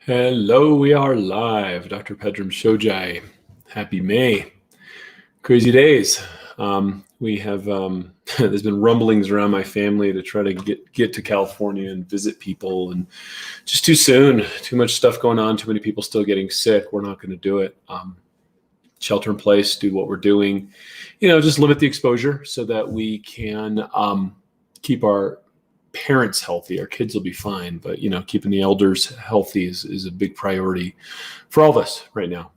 Hello, we are live. Dr. Pedram Shojai. Happy May. Crazy days. We have there's been rumblings around my family to try to get to California and visit people, and just too soon. Too much stuff going on. Too many people still getting sick. We're not going to do it. Shelter in place. Do what we're doing. Just limit the exposure so that we can keep our parents healthy. Our kids will be fine, but keeping the elders healthy is a big priority for all of us right now.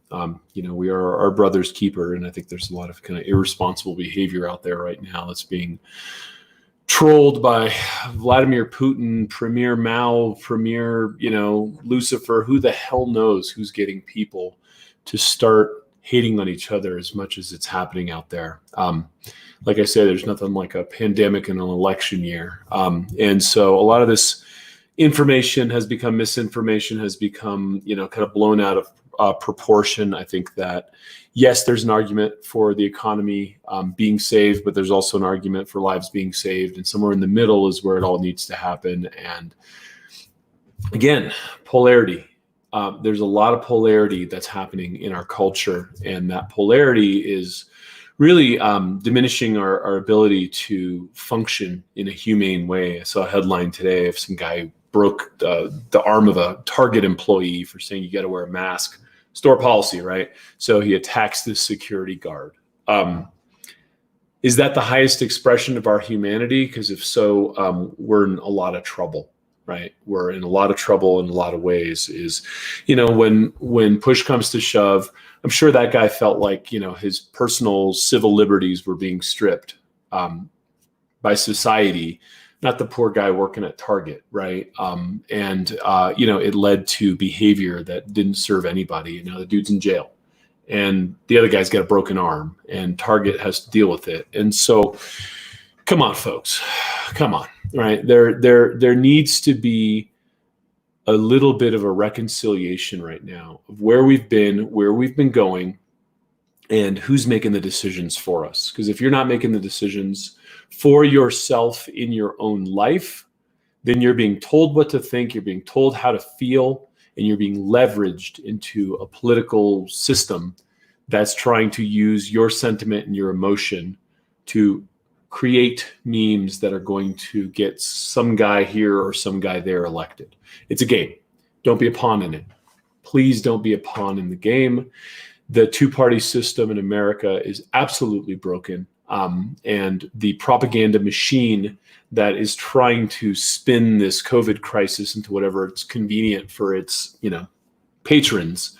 We are our brother's keeper, and I think there's a lot of kind of irresponsible behavior out there right now that's being trolled by Vladimir Putin, Premier Mao, Premier, Lucifer. Who the hell knows who's getting people to start hating on each other as much as it's happening out there. Like I said, there's nothing like a pandemic in an election year. And so a lot of this information has become misinformation, has become, kind of blown out of proportion. I think that, yes, there's an argument for the economy being saved, but there's also an argument for lives being saved. And somewhere in the middle is where it all needs to happen. And again, polarity. There's a lot of polarity that's happening in our culture. And that polarity is really diminishing our ability to function in a humane way. I saw a headline today of some guy who broke the arm of a Target employee for saying you got to wear a mask. Store policy, right? So he attacks the security guard. Is that the highest expression of our humanity? Because if so, we're in a lot of trouble, right? We're in a lot of trouble in a lot of ways. When push comes to shove, I'm sure that guy felt like, his personal civil liberties were being stripped by society, not the poor guy working at Target, right? It led to behavior that didn't serve anybody. The dude's in jail, and the other guy's got a broken arm, and Target has to deal with it. And so, come on, folks, come on, right? There needs to be a little bit of a reconciliation right now of where we've been going, and who's making the decisions for us. Because if you're not making the decisions for yourself in your own life, then you're being told what to think, you're being told how to feel, and you're being leveraged into a political system that's trying to use your sentiment and your emotion to create memes that are going to get some guy here or some guy there elected. It's a game. Don't be a pawn in it. Please don't be a pawn in the game. The two-party system in America is absolutely broken. And the propaganda machine that is trying to spin this COVID crisis into whatever it's convenient for its, patrons,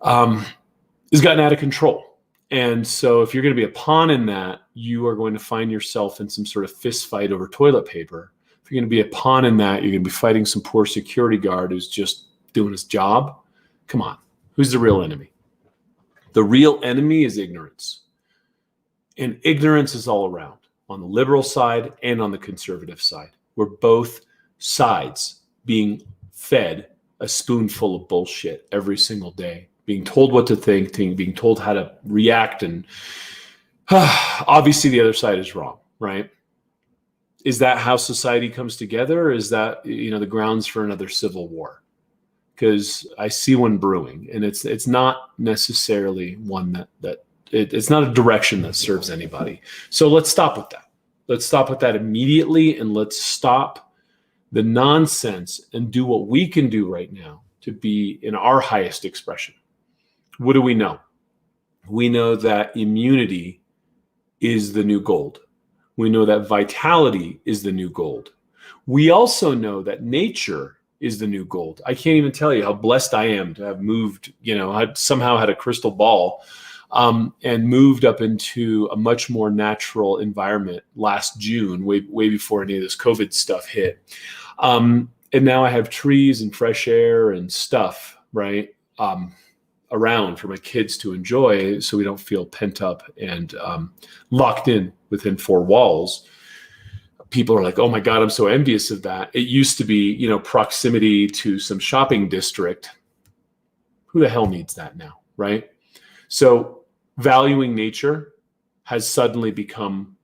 has gotten out of control. And so if you're going to be a pawn in that, you are going to find yourself in some sort of fist fight over toilet paper. If you're going to be a pawn in that, you're going to be fighting some poor security guard who's just doing his job. Come on. Who's the real enemy? The real enemy is ignorance. And ignorance is all around, on the liberal side and on the conservative side. We're both sides being fed a spoonful of bullshit every single day, being told what to think, being told how to react. And obviously the other side is wrong, right? Is that how society comes together? Or is that, the grounds for another civil war? Because I see one brewing, and it's not necessarily one that it's not a direction that serves anybody. So let's stop with that. Let's stop with that immediately, and let's stop the nonsense and do what we can do right now to be in our highest expression. What do we know? We know that immunity is the new gold. We know that vitality is the new gold. We also know that nature is the new gold. I can't even tell you how blessed I am to have moved, I somehow had a crystal ball and moved up into a much more natural environment last June, way before any of this COVID stuff hit. And now I have trees and fresh air and stuff, right? Around for my kids to enjoy, so we don't feel pent up and locked in within four walls. People are like, oh my God, I'm so envious of that. It used to be, proximity to some shopping district. Who the hell needs that now, right? So valuing nature has suddenly become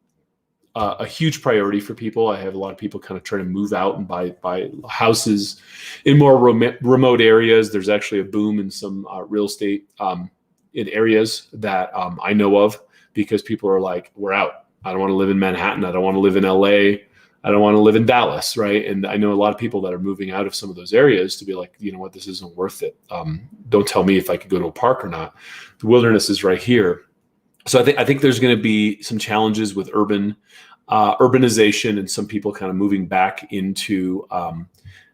a huge priority for people. I have a lot of people kind of trying to move out and buy houses in more remote areas. There's actually a boom in some real estate in areas that I know of, because people are like, we're out. I don't want to live in Manhattan. I don't want to live in LA. I don't want to live in Dallas, right? And I know a lot of people that are moving out of some of those areas to be like, you know what, this isn't worth it. Don't tell me if I could go to a park or not. The wilderness is right here. So I think there's going to be some challenges with urbanization, and some people kind of moving back into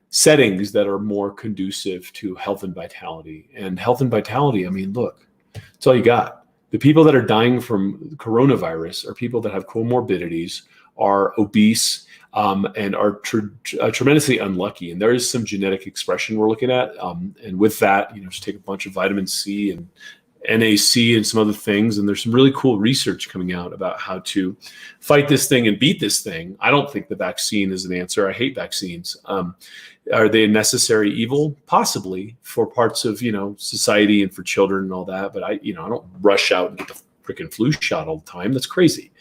settings that are more conducive to health and vitality. And health and vitality, I mean, look, that's all you got. The people that are dying from coronavirus are people that have comorbidities, are obese, and are tremendously unlucky. And there is some genetic expression we're looking at. And with that, just take a bunch of vitamin C and NAC and some other things. And there's some really cool research coming out about how to fight this thing and beat this thing. I don't think the vaccine is an answer. I hate vaccines. Are they a necessary evil? Possibly, for parts of, society and for children and all that. But I don't rush out and get the freaking flu shot all the time. That's crazy.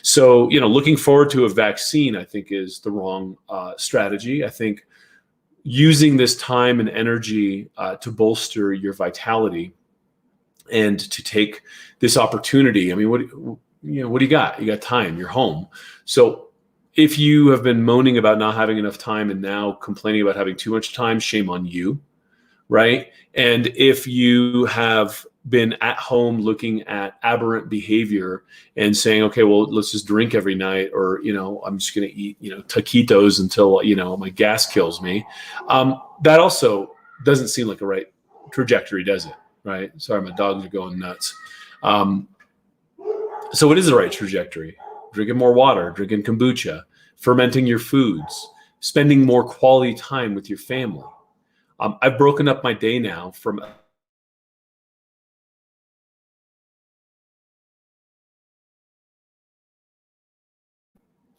So, looking forward to a vaccine, I think, is the wrong strategy. I think using this time and energy to bolster your vitality and to take this opportunity. I mean, what do you got? You got time, you're home. So if you have been moaning about not having enough time and now complaining about having too much time, shame on you, right? And if you have been at home looking at aberrant behavior and saying, okay, well, let's just drink every night, or, I'm just going to eat, taquitos until, my gas kills me. That also doesn't seem like a right trajectory, does it? Right? Sorry, my dogs are going nuts. So what is the right trajectory? Drinking more water, drinking kombucha, fermenting your foods, spending more quality time with your family. I've broken up my day now from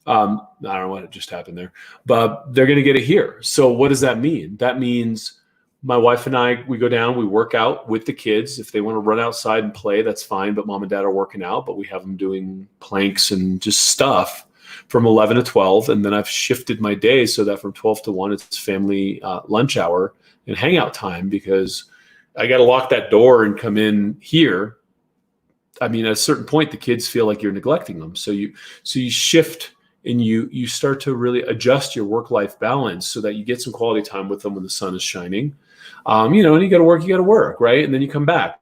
I don't know what just happened there, but they're going to get it here. So what does that mean? That means my wife and I, we go down, we work out with the kids. If they want to run outside and play, that's fine. But mom and dad are working out, but we have them doing planks and just stuff from 11 to 12. And then I've shifted my day so that from 12 to 1, it's family lunch hour and hangout time, because I got to lock that door and come in here. I mean, at a certain point, the kids feel like you're neglecting them. So you shift and you start to really adjust your work-life balance so that you get some quality time with them when the sun is shining. And you got to work, right? And then you come back.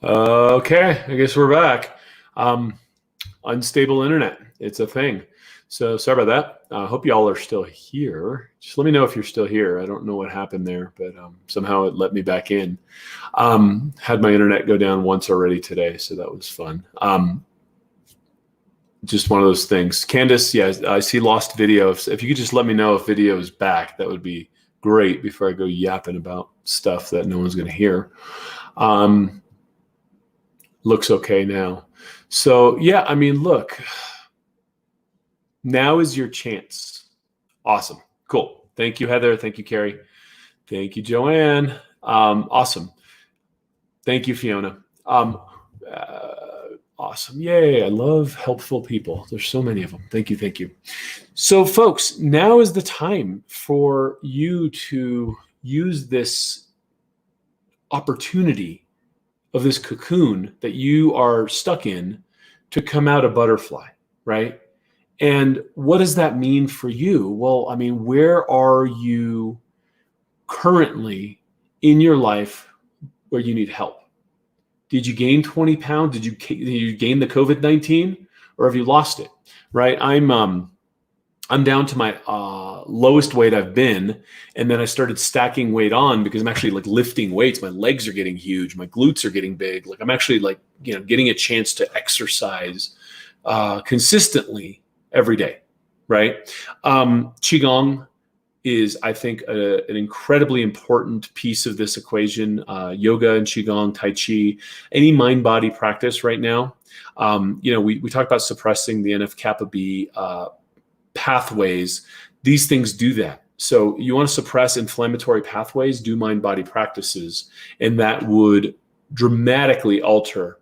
Okay, I guess we're back. Unstable internet, it's a thing. So sorry about that. I hope y'all are still here. Just let me know if you're still here. I don't know what happened there, but somehow it let me back in. Had my internet go down once already today, so that was fun. Just one of those things. Candace, yeah, I see lost video. If you could just let me know if video is back, that would be great before I go yapping about stuff that no one's going to hear. Looks okay now. So yeah, I mean, look, now is your chance. Awesome. Cool. Thank you, Heather. Thank you, Carrie. Thank you, Joanne. Awesome. Thank you, Fiona. Awesome. Yay. I love helpful people. There's so many of them. Thank you. Thank you. So folks, now is the time for you to use this opportunity of this cocoon that you are stuck in to come out a butterfly, right? And what does that mean for you? Well, I mean, where are you currently in your life where you need help? Did you gain 20 pounds? Did you gain the COVID-19, or have you lost it? Right? I'm down to my lowest weight I've been, and then I started stacking weight on because I'm actually like lifting weights. My legs are getting huge, my glutes are getting big. Like I'm actually like getting a chance to exercise consistently every day, right? Qigong is, I think, an incredibly important piece of this equation. Yoga and Qigong, Tai Chi, any mind-body practice right now. We talk about suppressing the NF-kappa B pathways. These things do that. So you want to suppress inflammatory pathways, do mind-body practices, and that would dramatically alter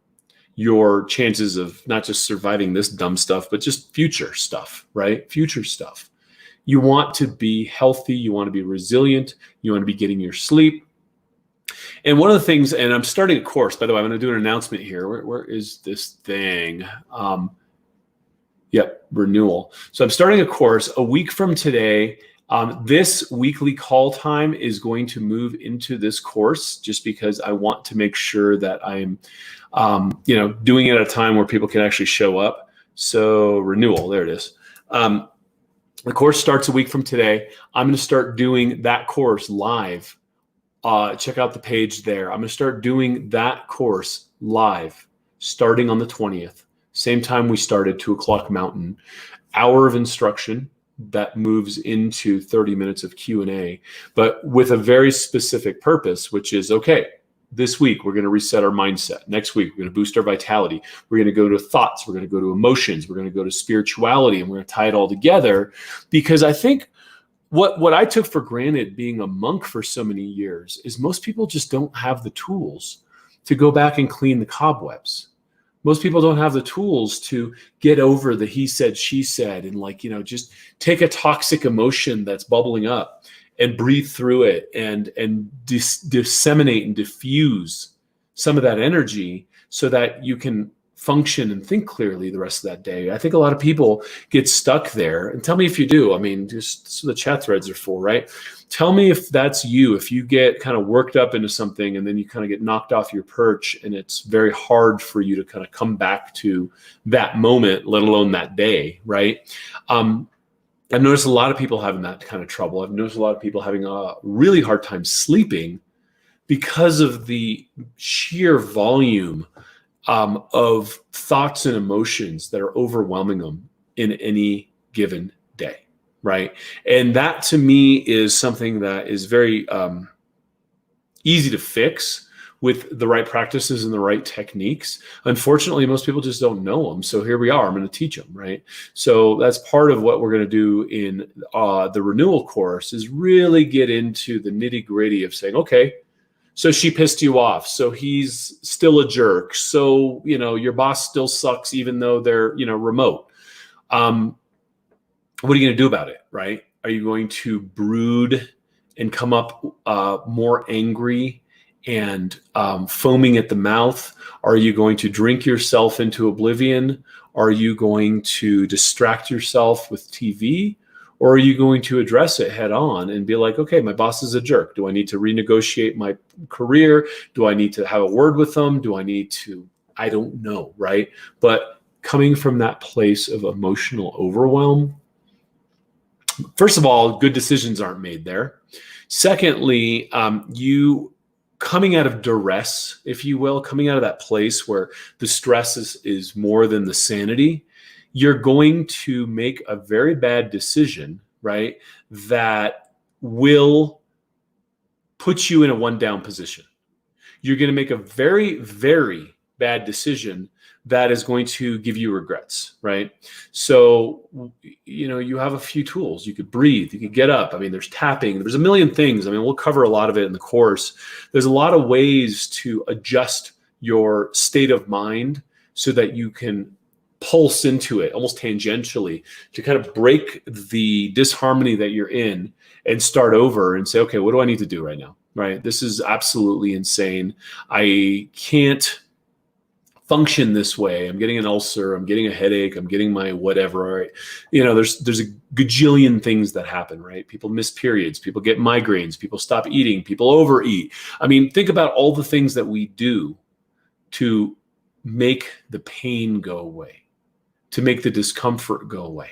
your chances of not just surviving this dumb stuff, but just future stuff, right? Future stuff. You want to be healthy. You want to be resilient. You want to be getting your sleep. And one of the things, and I'm starting a course, by the way, I'm going to do an announcement here. Where is this thing? Yep, Renewal. So I'm starting a course a week from today. This weekly call time is going to move into this course just because I want to make sure that I'm, doing it at a time where people can actually show up. So Renewal, there it is. The course starts a week from today. I'm going to start doing that course live. Check out the page there. I'm going to start doing that course live starting on the 20th. Same time we started, 2:00 Mountain. Hour of instruction that moves into 30 minutes of Q&A, but with a very specific purpose, which is, okay, this week we're going to reset our mindset. Next week we're going to boost our vitality. We're going to go to thoughts. We're going to go to emotions. We're going to go to spirituality, and we're going to tie it all together. Because I think what I took for granted being a monk for so many years is most people just don't have the tools to go back and clean the cobwebs. Most people don't have the tools to get over the he said, she said, and just take a toxic emotion that's bubbling up and breathe through it and disseminate and diffuse some of that energy so that you can function and think clearly the rest of that day. I think a lot of people get stuck there. And tell me if you do. I mean, just so the chat threads are full, right? Tell me if that's you, if you get kind of worked up into something and then you kind of get knocked off your perch and it's very hard for you to kind of come back to that moment, let alone that day, right? I've noticed a lot of people having that kind of trouble. I've noticed a lot of people having a really hard time sleeping because of the sheer volume of thoughts and emotions that are overwhelming them in any given day, right? And that to me is something that is very easy to fix with the right practices and the right techniques. Unfortunately, most people just don't know them. So here we are, I'm going to teach them, right? So that's part of what we're going to do in the Renewal course is really get into the nitty gritty of saying, okay, so she pissed you off. So he's still a jerk. So, your boss still sucks, even though they're, remote. What are you going to do about it, right? Are you going to brood and come up more angry and foaming at the mouth? Are you going to drink yourself into oblivion? Are you going to distract yourself with TV? Or are you going to address it head on and be like, okay, my boss is a jerk. Do I need to renegotiate my career? Do I need to have a word with them? Do I need to, I don't know, right? But coming from that place of emotional overwhelm, first of all, good decisions aren't made there. Secondly, you coming out of duress, if you will, coming out of that place where the stress is more than the sanity, you're going to make a very bad decision, right? That will put you in a one down position. You're going to make a very, very bad decision that is going to give you regrets, right? So, you have a few tools. You could breathe, you could get up. I mean, there's tapping, there's a million things. I mean, we'll cover a lot of it in the course. There's a lot of ways to adjust your state of mind so that you can pulse into it almost tangentially to kind of break the disharmony that you're in and start over and say, okay, what do I need to do right now? right? This is absolutely insane. I can't function this way. I'm getting an ulcer. I'm getting a headache. I'm getting my whatever. Right? There's a gajillion things that happen, right? People miss periods. People get migraines. People stop eating. People overeat. I mean, think about all the things that we do to make the pain go away, to make the discomfort go away.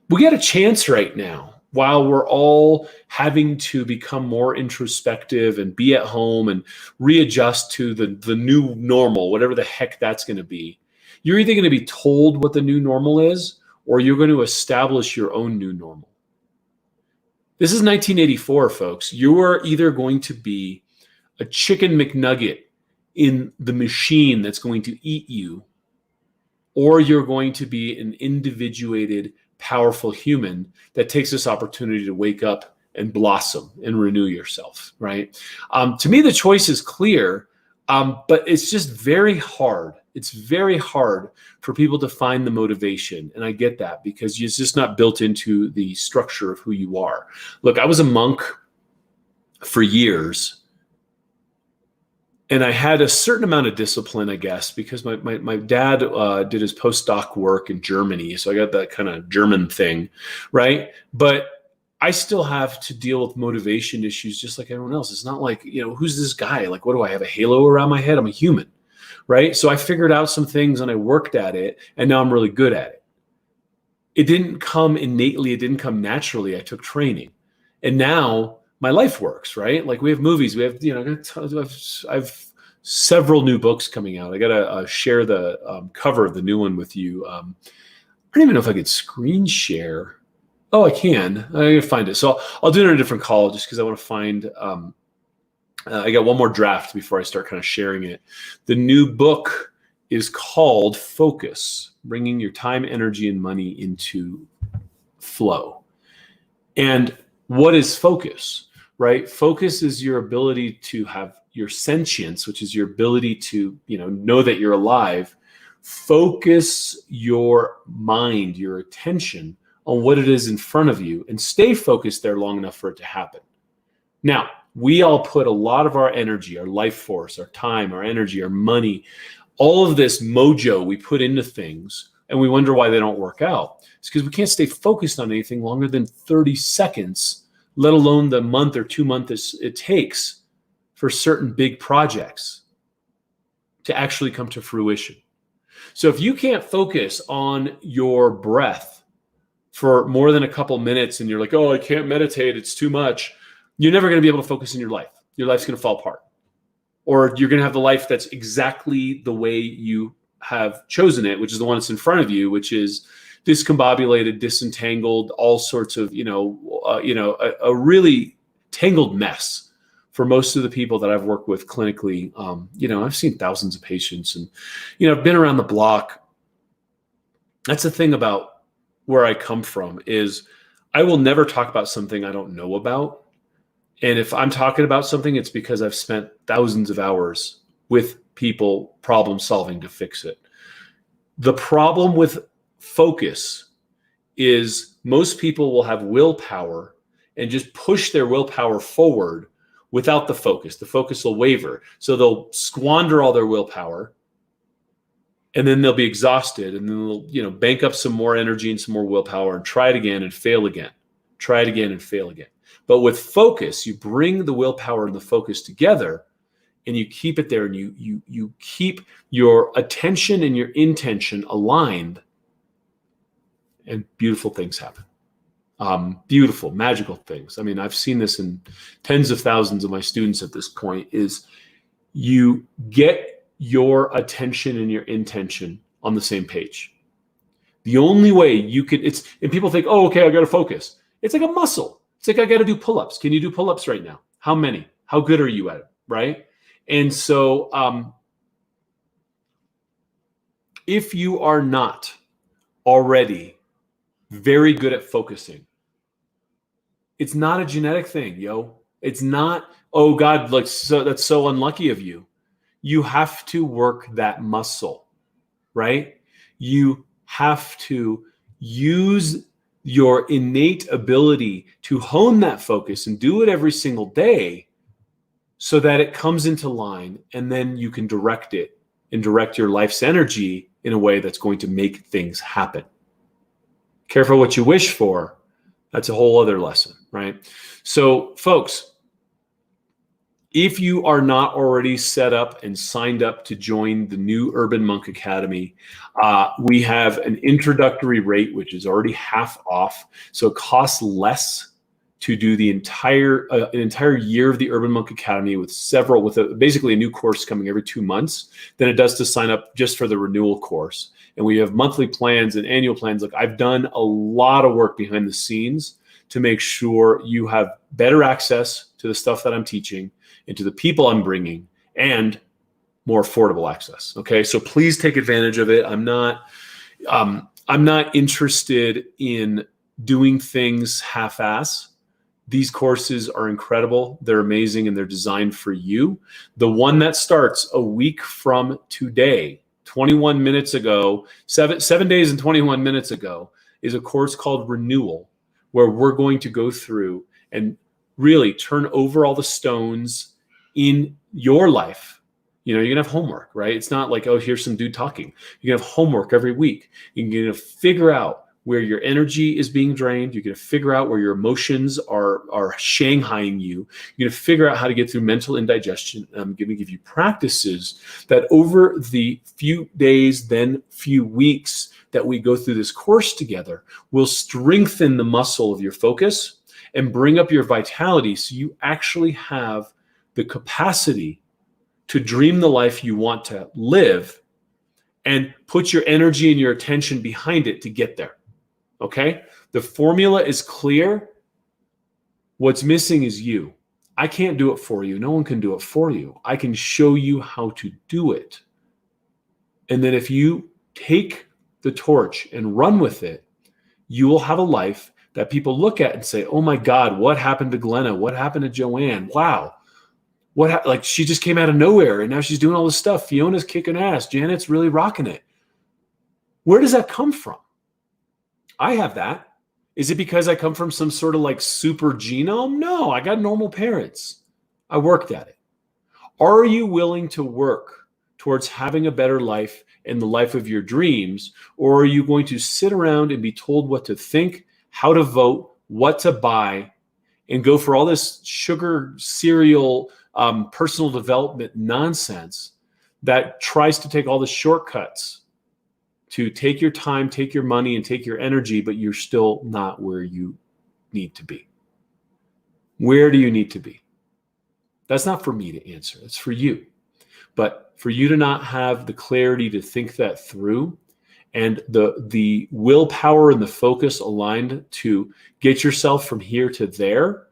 We get a chance right now, while we're all having to become more introspective and be at home and readjust to the new normal, whatever the heck that's going to be. You're either going to be told what the new normal is, or you're going to establish your own new normal. This is 1984, folks. You are either going to be a chicken McNugget in the machine that's going to eat you, or you're going to be an individuated, powerful human that takes this opportunity to wake up and blossom and renew yourself, right? To me, the choice is clear, but it's just very hard. It's very hard for people to find the motivation. And I get that, because it's just not built into the structure of who you are. Look, I was a monk for years, and I had a certain amount of discipline, I guess, because my dad did his postdoc work in Germany. So I got that kind of German thing, right? But I still have to deal with motivation issues just like everyone else. It's not like, who's this guy? Like, what do I have, a halo around my head? I'm a human, right? So I figured out some things and I worked at it, and now I'm really good at it. It didn't come innately. It didn't come naturally. I took training. And now my life works, right? Like, we have movies, we have, I've several new books coming out. I got to share the cover of the new one with you. I don't even know if I could screen share. Oh, I can. I can find it. So I'll do it in a different call, just because I want to find, I got one more draft before I start kind of sharing it. The new book is called Focus, Bringing Your Time, Energy, and Money into Flow. And what is focus, right? Focus is your ability to have your sentience, which is your ability to, know that you're alive. Focus your mind, your attention on what it is in front of you, and stay focused there long enough for it to happen. Now, we all put a lot of our energy, our life force, our time, our energy, our money, all of this mojo we put into things, and we wonder why they don't work out. It's because we can't stay focused on anything longer than 30 seconds, let alone the month or 2 months it takes for certain big projects to actually come to fruition. So if you can't focus on your breath for more than a couple minutes, and you're like, oh, I can't meditate, it's too much, you're never going to be able to focus in your life. Your life's going to fall apart. Or you're going to have the life that's exactly the way you have chosen it, which is the one that's in front of you, which is discombobulated, disentangled, all sorts of, a really tangled mess. For most of the people that I've worked with clinically, I've seen thousands of patients, and, I've been around the block. That's the thing about where I come from, is I will never talk about something I don't know about. And if I'm talking about something, it's because I've spent thousands of hours with people problem solving to fix it. The problem with focus is most people will have willpower and just push their willpower forward without the focus. The focus will waver. So they'll squander all their willpower, and then they'll be exhausted, and then they'll, bank up some more energy and some more willpower and try it again and fail again. Try it again and fail again. But with focus, you bring the willpower and the focus together, and you keep it there, and you keep your attention and your intention aligned, and beautiful things happen. Beautiful, magical things. I mean, I've seen this in tens of thousands of my students at this point, is you get your attention and your intention on the same page. The only way you could, and people think, oh, okay, I got to focus. It's like a muscle. It's like, I got to do pull-ups. Can you do pull-ups right now? How many? How good are you at it? Right? And so if you are not already very good at focusing, it's not a genetic thing, yo. It's not, oh God, that's so unlucky of you. You have to work that muscle, right? You have to use your innate ability to hone that focus and do it every single day so that it comes into line, and then you can direct it and direct your life's energy in a way that's going to make things happen. Careful what you wish for. That's a whole other lesson, right? So, folks, if you are not already set up and signed up to join the new Urban Monk Academy, we have an introductory rate, which is already half off. So it costs less to do the entire year of the Urban Monk Academy with basically a new course coming every 2 months than it does to sign up just for the Renewal course. And we have monthly plans and annual plans. Look, I've done a lot of work behind the scenes to make sure you have better access to the stuff that I'm teaching and to the people I'm bringing, and more affordable access. Okay, so please take advantage of it. I'm not interested in doing things half-ass. These courses are incredible. They're amazing, and they're designed for you. The one that starts a week from today, 21 minutes ago, 7 days and 21 minutes ago, is a course called Renewal, where we're going to go through and really turn over all the stones in your life. You know, you're gonna have homework, right? It's not like, oh, here's some dude talking. You're gonna have homework every week. You're gonna figure out where your energy is being drained. You're gonna figure out where your emotions are shanghaiing you. You're gonna figure out how to get through mental indigestion. I'm gonna give you practices that over the few days, then few weeks that we go through this course together will strengthen the muscle of your focus and bring up your vitality, so you actually have the capacity to dream the life you want to live and put your energy and your attention behind it to get there. Okay? The formula is clear. What's missing is you. I can't do it for you. No one can do it for you. I can show you how to do it. And then if you take the torch and run with it, you will have a life that people look at and say, oh my God, what happened to Glenna? What happened to Joanne? Wow. Like, she just came out of nowhere and now she's doing all this stuff. Fiona's kicking ass. Janet's really rocking it. Where does that come from? I have that. Is it because I come from some sort of like super genome? No, I got normal parents. I worked at it. Are you willing to work towards having a better life and the life of your dreams? Or are you going to sit around and be told what to think, how to vote, what to buy, and go for all this sugar cereal personal development nonsense that tries to take all the shortcuts to take your time, take your money, and take your energy, but you're still not where you need to be? Where do you need to be? That's not for me to answer. It's for you. But for you to not have the clarity to think that through, and the willpower and the focus aligned to get yourself from here to there,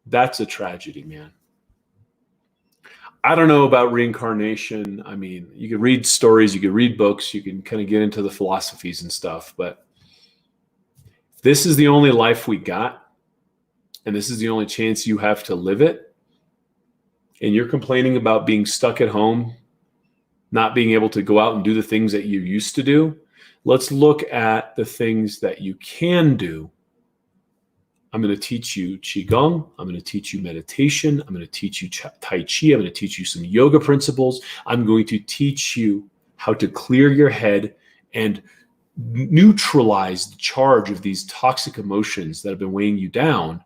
that's a tragedy, man. I don't know about reincarnation. I mean, you could read stories, you could read books, you can kind of get into the philosophies and stuff, but if this is the only life we got, and this is the only chance you have to live it, and you're complaining about being stuck at home, not being able to go out and do the things that you used to do, let's look at the things that you can do. I'm going to teach you Qigong. I'm going to teach you meditation. I'm going to teach you Tai Chi. I'm going to teach you some yoga principles. I'm going to teach you how to clear your head and neutralize the charge of these toxic emotions that have been weighing you down,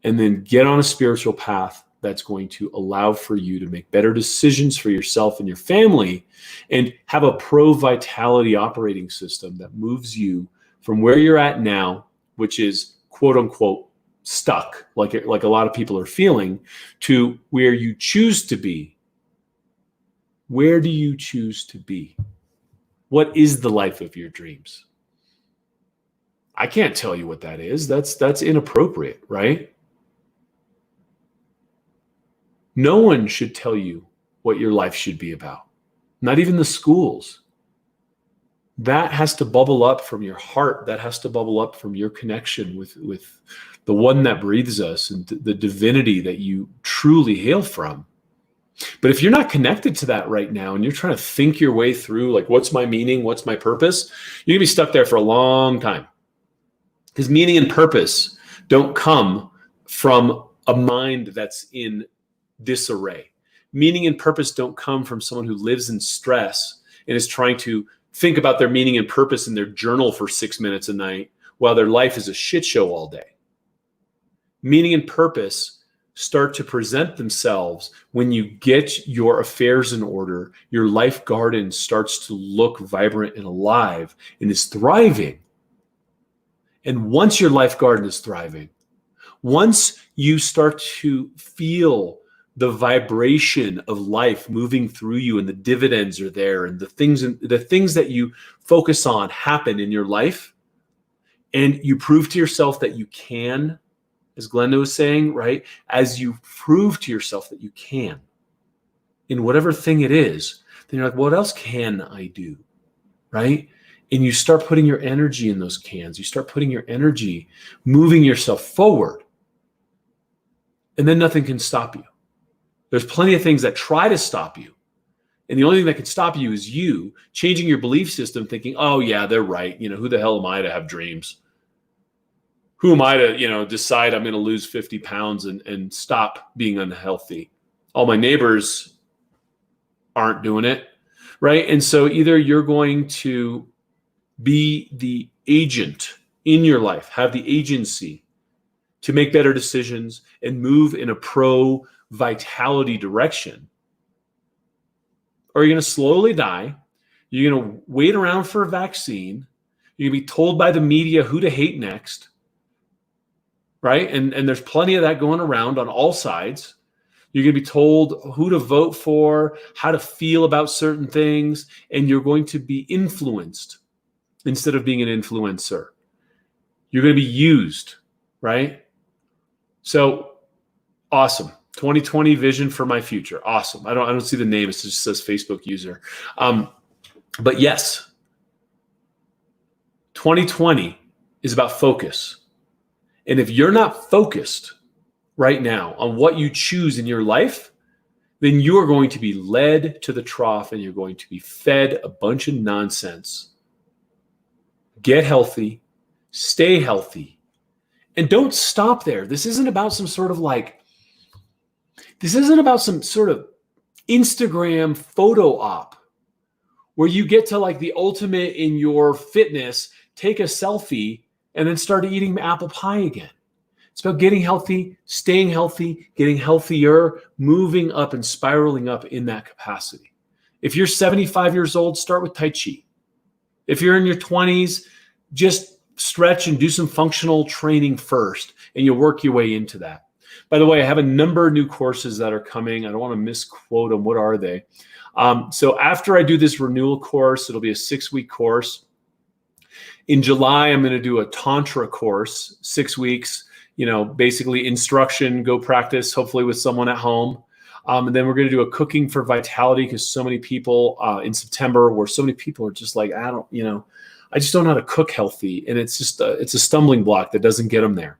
and then get on a spiritual path that's going to allow for you to make better decisions for yourself and your family, and have a pro-vitality operating system that moves you from where you're at now, which is quote unquote stuck, like a lot of people are feeling, to where you choose to be. Where do you choose to be? What is the life of your dreams? I can't tell you what that is. That's inappropriate, right? No one should tell you what your life should be about. Not even the schools. That has to bubble up from your heart. That has to bubble up from your connection with the one that breathes us and the divinity that you truly hail from. But if you're not connected to that right now, and you're trying to think your way through, like, what's my meaning? What's my purpose? You're gonna be stuck there for a long time. Because meaning and purpose don't come from a mind that's in disarray. Meaning and purpose don't come from someone who lives in stress and is trying to think about their meaning and purpose in their journal for 6 minutes a night while their life is a shit show all day. Meaning and purpose start to present themselves when you get your affairs in order. Your life garden starts to look vibrant and alive and is thriving. And once your life garden is thriving, once you start to feel the vibration of life moving through you and the dividends are there and the things that you focus on happen in your life, and you prove to yourself that you can, as Glenda was saying, right? As you prove to yourself that you can in whatever thing it is, then you're like, what else can I do, right? And you start putting your energy in those cans. You start putting your energy, moving yourself forward, and then nothing can stop you. There's plenty of things that try to stop you. And the only thing that can stop you is you changing your belief system, thinking, oh yeah, they're right. Who the hell am I to have dreams? Who am I to, decide I'm going to lose 50 pounds and stop being unhealthy? All my neighbors aren't doing it, right? And so either you're going to be the agent in your life, have the agency to make better decisions and move in a pro-vitality direction, or you're going to slowly die. You're going to wait around for a vaccine. You're going to be told by the media who to hate next, right? And there's plenty of that going around on all sides. You're going to be told who to vote for, how to feel about certain things, and you're going to be influenced instead of being an influencer. You're going to be used, right? So awesome. 2020 vision for my future. Awesome. I don't see the name. It just says Facebook user. But yes, 2020 is about focus. And if you're not focused right now on what you choose in your life, then you are going to be led to the trough and you're going to be fed a bunch of nonsense. Get healthy, stay healthy, and don't stop there. This isn't about some sort of Instagram photo op where you get to the ultimate in your fitness, take a selfie, and then start eating apple pie again. It's about getting healthy, staying healthy, getting healthier, moving up and spiraling up in that capacity. If you're 75 years old, start with Tai Chi. If you're in your 20s, just stretch and do some functional training first, and you'll work your way into that. By the way, I have a number of new courses that are coming. I don't want to misquote them. What are they? So after I do this Renewal course, it'll be a 6-week course. In July, I'm going to do a Tantra course, 6 weeks, basically instruction, go practice, hopefully with someone at home. And then we're going to do a cooking for vitality because so many people in September where so many people are just like, I just don't know how to cook healthy. And it's just it's a stumbling block that doesn't get them there.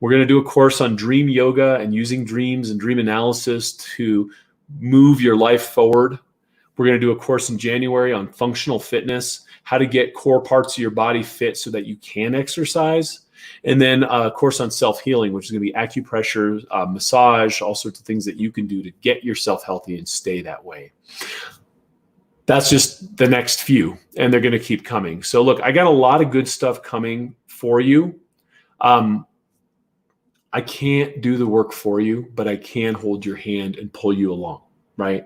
We're going to do a course on dream yoga and using dreams and dream analysis to move your life forward. We're going to do a course in January on functional fitness, how to get core parts of your body fit so that you can exercise. And then a course on self-healing, which is going to be acupressure, massage, all sorts of things that you can do to get yourself healthy and stay that way. That's just the next few, and they're going to keep coming. So look, I got a lot of good stuff coming for you. I can't do the work for you, but I can hold your hand and pull you along, right?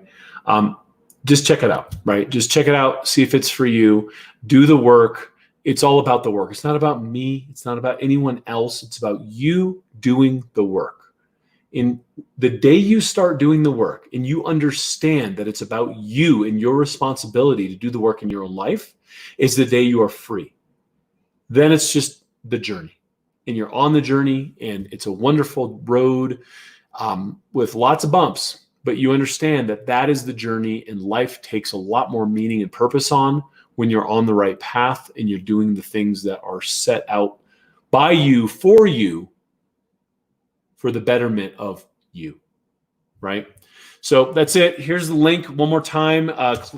Just check it out, right? Just check it out, see if it's for you. Do the work. It's all about the work. It's not about me. It's not about anyone else. It's about you doing the work. In the day you start doing the work and you understand that it's about you and your responsibility to do the work in your own life is the day you are free. Then it's just the journey. And you're on the journey, and it's a wonderful road with lots of bumps, but you understand that that is the journey, and life takes a lot more meaning and purpose on when you're on the right path and you're doing the things that are set out by you, for the betterment of you, right? So that's it. Here's the link one more time.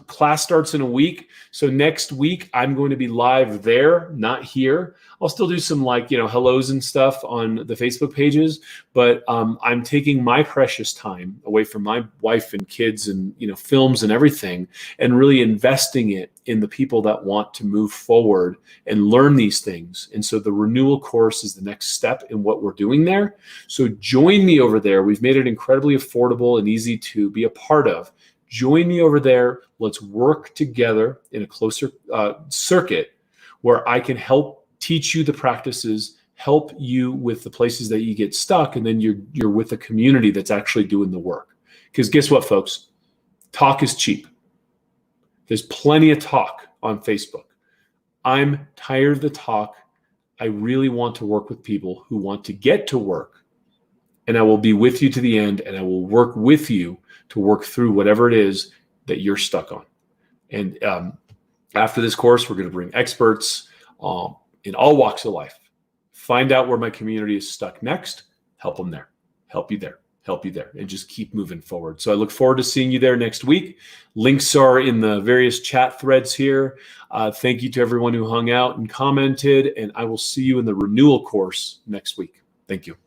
Class starts in a week. So next week, I'm going to be live there, not here. I'll still do some hellos and stuff on the Facebook pages, but I'm taking my precious time away from my wife and kids and, films and everything, and really investing it in the people that want to move forward and learn these things. And so the Renewal course is the next step in what we're doing there. So join me over there. We've made it incredibly affordable and easy to be a part of. Join me over there. Let's work together in a closer circuit where I can help teach you the practices, help you with the places that you get stuck, and then you're with a community that's actually doing the work. Because guess what, folks? Talk is cheap. There's plenty of talk on Facebook. I'm tired of the talk. I really want to work with people who want to get to work, and I will be with you to the end, and I will work with you to work through whatever it is that you're stuck on. And after this course, we're going to bring experts in all walks of life. Find out where my community is stuck next, help them there, help you there, and just keep moving forward. So I look forward to seeing you there next week. Links are in the various chat threads here. Thank you to everyone who hung out and commented, and I will see you in the Renewal course next week. Thank you.